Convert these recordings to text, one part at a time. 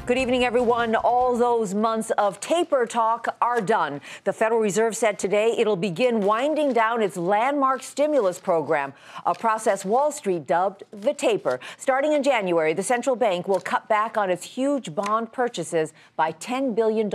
Good evening, everyone. All those months of taper talk are done. The Federal Reserve said today it'll begin winding down its landmark stimulus program, a process Wall Street dubbed the taper. Starting in January, the central bank will cut back on its huge bond purchases by $10 billion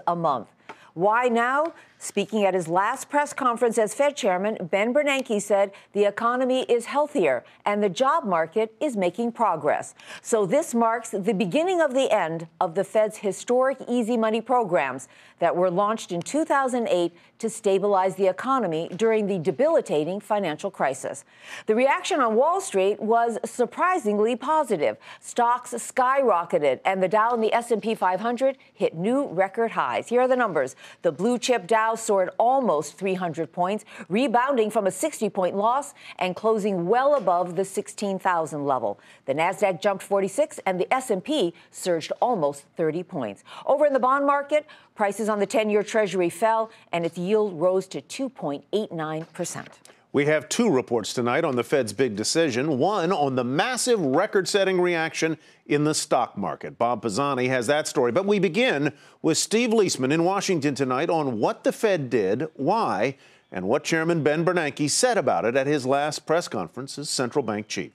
a month. Why now? Speaking at his last press conference as Fed chairman, Ben Bernanke said the economy is healthier and the job market is making progress. So this marks the beginning of the end of the Fed's historic easy money programs that were launched in 2008 to stabilize the economy during the debilitating financial crisis. The reaction on Wall Street was surprisingly positive. Stocks skyrocketed and the Dow and the S&P 500 hit new record highs. Here are the numbers. The blue chip Dow soared almost 300 points, rebounding from a 60-point loss and closing well above the 16,000 level. The Nasdaq jumped 46 and the S&P surged almost 30 points. Over in the bond market, prices on the 10-year Treasury fell and its yield rose to 2.89%. We have two reports tonight on the Fed's big decision, one on the massive record-setting reaction in the stock market. Bob Pisani has that story. But we begin with Steve Liesman in Washington tonight on what the Fed did, why, and what Chairman Ben Bernanke said about it at his last press conference as central bank chief.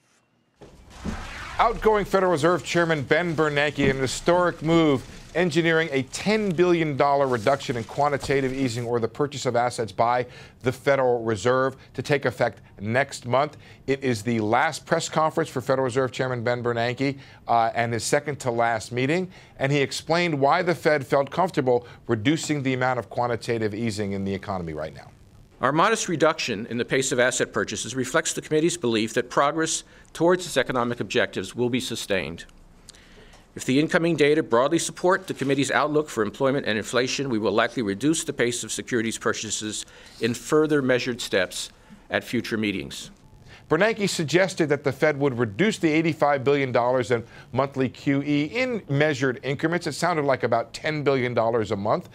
Outgoing Federal Reserve Chairman Ben Bernanke in an historic move, engineering a $10 billion reduction in quantitative easing, or the purchase of assets by the Federal Reserve, to take effect next month. It is the last press conference for Federal Reserve Chairman Ben Bernanke and his second to last meeting. And he explained why the Fed felt comfortable reducing the amount of quantitative easing in the economy right now. Our modest reduction in the pace of asset purchases reflects the committee's belief that progress towards its economic objectives will be sustained. If the incoming data broadly support the committee's outlook for employment and inflation, we will likely reduce the pace of securities purchases in further measured steps at future meetings. Bernanke suggested that the Fed would reduce the $85 billion in monthly QE in measured increments. It sounded like about $10 billion a month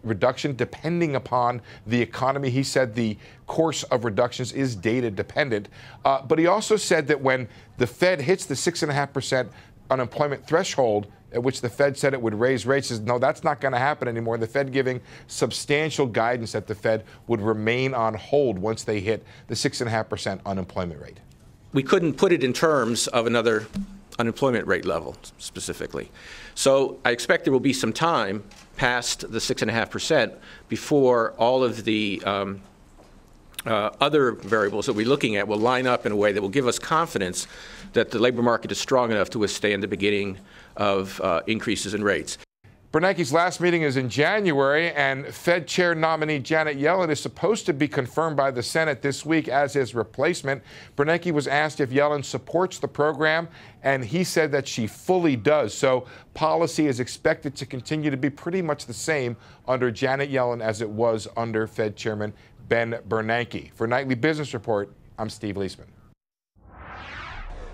reduction, depending upon the economy. He said the course of reductions is data dependent. But he also said that when the Fed hits the 6.5% unemployment threshold, at which the Fed said it would raise rates, says, no, that's not going to happen anymore. The Fed giving substantial guidance that the Fed would remain on hold once they hit the 6.5% unemployment rate. We couldn't put it in terms of another unemployment rate level specifically. So I expect there will be some time past the 6.5% before all of the other variables that we're looking at will line up in a way that will give us confidence that the labor market is strong enough to withstand the beginning of increases in rates. Bernanke's last meeting is in January, and Fed Chair nominee Janet Yellen is supposed to be confirmed by the Senate this week as his replacement. Bernanke was asked if Yellen supports the program, and he said that she fully does. So policy is expected to continue to be pretty much the same under Janet Yellen as it was under Fed Chairman Ben Bernanke. For Nightly Business Report, I'm Steve Liesman.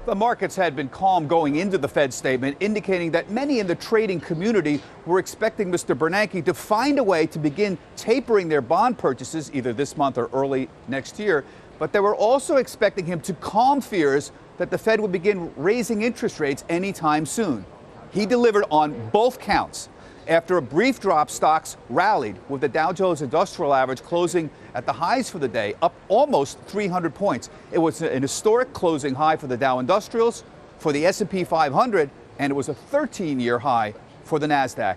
The markets had been calm going into the Fed statement, indicating that many in the trading community were expecting Mr. Bernanke to find a way to begin tapering their bond purchases either this month or early next year. But they were also expecting him to calm fears that the Fed would begin raising interest rates anytime soon. He delivered on both counts. After a brief drop, stocks rallied, with the Dow Jones Industrial Average closing at the highs for the day, up almost 300 points. It was an historic closing high for the Dow Industrials, for the S&P 500, and it was a 13-year high for the Nasdaq.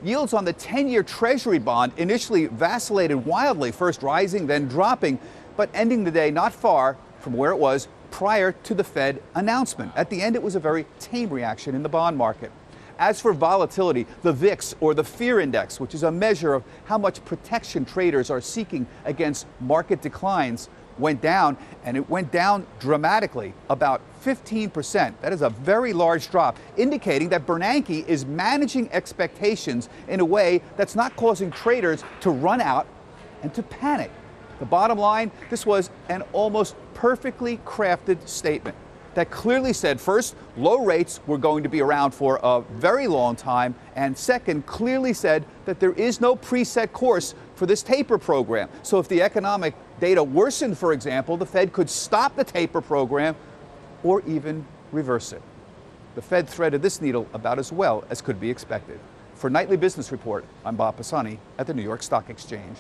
Yields on the 10-year Treasury bond initially vacillated wildly, first rising, then dropping, but ending the day not far from where it was prior to the Fed announcement. At the end, it was a very tame reaction in the bond market. As for volatility, the VIX, or the Fear Index, which is a measure of how much protection traders are seeking against market declines, went down, and it went down dramatically, about 15%. That is a very large drop, indicating that Bernanke is managing expectations in a way that's not causing traders to run out and to panic. The bottom line, this was an almost perfectly crafted statement that clearly said, first, low rates were going to be around for a very long time, and second, clearly said that there is no preset course for this taper program. So if the economic data worsened, for example, the Fed could stop the taper program or even reverse it. The Fed threaded this needle about as well as could be expected. For Nightly Business Report, I'm Bob Pisani at the New York Stock Exchange.